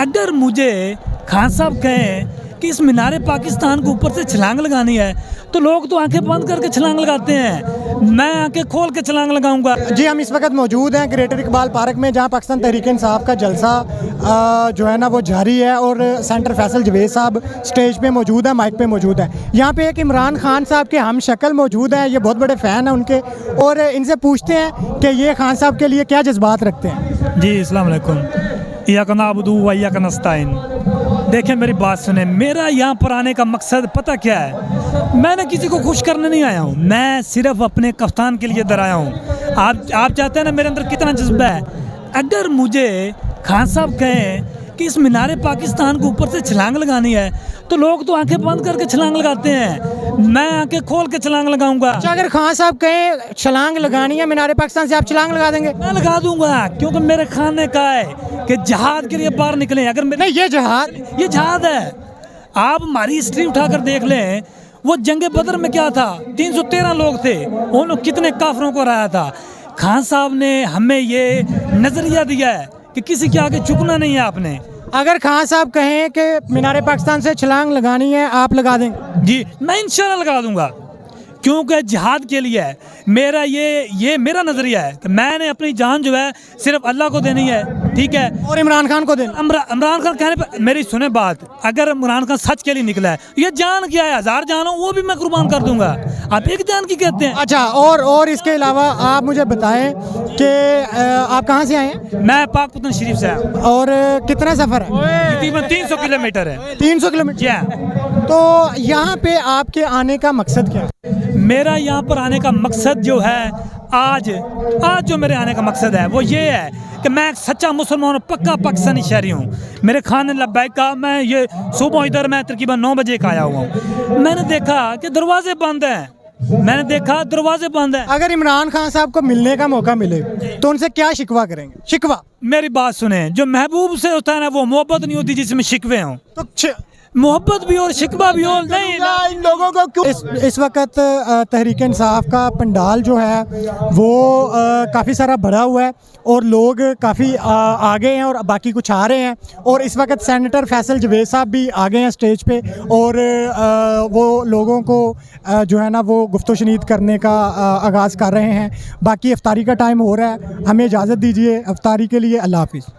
अगर मुझे खान साहब कहें कि इस मीनार पाकिस्तान को ऊपर से छलांग लगानी है तो लोग तो आंखें बंद करके छलांग लगाते हैं, मैं आंखें खोल के छलांग लगाऊंगा। जी, हम इस वक्त मौजूद हैं ग्रेटर इकबाल पार्क में, जहां पाकिस्तान तहरीक इंसाफ का जलसा जो है ना वो जारी है और सेंटर फैसल जवेद साहब स्टेज पे मौजूद है, माइक पे मौजूद है। यहाँ पे एक इमरान खान साहब के हम शक्ल मौजूद हैं, ये बहुत बड़े फ़ैन हैं उनके, और इनसे पूछते हैं कि ये खान साहब के लिए क्या जज्बात रखते हैं। जी अस्सलाम वालेकुम, इय्याका नअबुदु व इय्याका नस्तईन। देखिए मेरी बात सुने, मेरा यहाँ पर आने का मकसद पता क्या है? मैंने किसी को खुश करने नहीं आया हूँ, मैं सिर्फ अपने कप्तान के लिए इधर आया हूँ। आप चाहते हैं ना मेरे अंदर कितना जज्बा है। अगर मुझे खान साहब कहें कि इस मीनार पाकिस्तान को ऊपर से छलांग लगानी है तो लोग तो आंखें बंद करके छलांग लगाते हैं, मैं आंखें खोल के छलांग लगाऊंगा। अच्छा, अगर खान साहब कहें छलांग लगानी है मीनार पाकिस्तान से, आप छलांग लगा देंगे? मैं लगा दूंगा, क्योंकि मेरे खान ने कहा है कि जहाद के लिए बाहर निकले। अगर मेरे नहीं, ये जहाद है। आप हमारी हिस्ट्री उठाकर देख लें, वो जंगे बदर में क्या था, 313 लोग थे, उन्होंने कितने काफरों को हराया था। खान साहब ने हमें ये नजरिया दिया है कि किसी के आगे झुकना नहीं है आपने। अगर खान साहब कहें कि मीनार पाकिस्तान से छलांग लगानी है, आप लगा देंगे? जी मैं इंशाल्लाह लगा दूंगा, क्योंकि जिहाद के लिए है। मेरा ये मेरा नज़रिया है कि मैंने अपनी जान जो है सिर्फ अल्लाह को देनी है, ठीक है, और इमरान खान को देना। इमरान खान कहने पर मेरी सुने बात, अगर इमरान खान सच के लिए निकला है, ये जान क्या है, 1000 जान हो वो भी मैं कुर्बान कर दूंगा। आप एक जान की कहते हैं। अच्छा, और इसके अलावा आप मुझे बताएं कि आप कहाँ से आए हैं? मैं पाकपुतन शरीफ से आया हूँ। और कितना सफ़र है? तकरीबन 300 किलोमीटर है। 300 किलोमीटर? जी हाँ। तो यहाँ पे आपके आने का मकसद क्या है? मेरा यहाँ पर आने का मकसद जो है, आज जो मेरे आने का मकसद है वो ये है कि मैं एक सच्चा मुसलमान और पक्का पाकिस्तानी शहरी हूँ। मेरे खान ने लब्बैक कहा, मैं ये सुबह इधर मैं तकरीबन 9 बजे का आया हुआ हूँ। मैंने देखा कि दरवाजे बंद हैं, अगर इमरान खान साहब को मिलने का मौका मिले तो उनसे क्या शिकवा करेंगे? शिकवा? मेरी बात सुने, जो महबूब से होता है ना वो मोहब्बत नहीं होती जिसमें शिकवे हों। तो मोहब्बत भी और शिकवा भी हो नहीं। इन लोगों को क्यों? इस वक्त तहरीक इंसाफ का पंडाल जो है वो काफ़ी सारा भरा हुआ है और लोग काफ़ी आगे हैं और बाकी कुछ आ रहे हैं, और इस वक्त सेनेटर फैसल जवेद साहब भी आ गए हैं स्टेज पे, और वो लोगों को जो है ना वो गुफ्तशनीद करने का आगाज़ कर रहे हैं। बाकी इफ्तारी का टाइम हो रहा है, हमें इजाज़त दीजिए इफ्तारी के लिए। अल्लाह हाफिज़।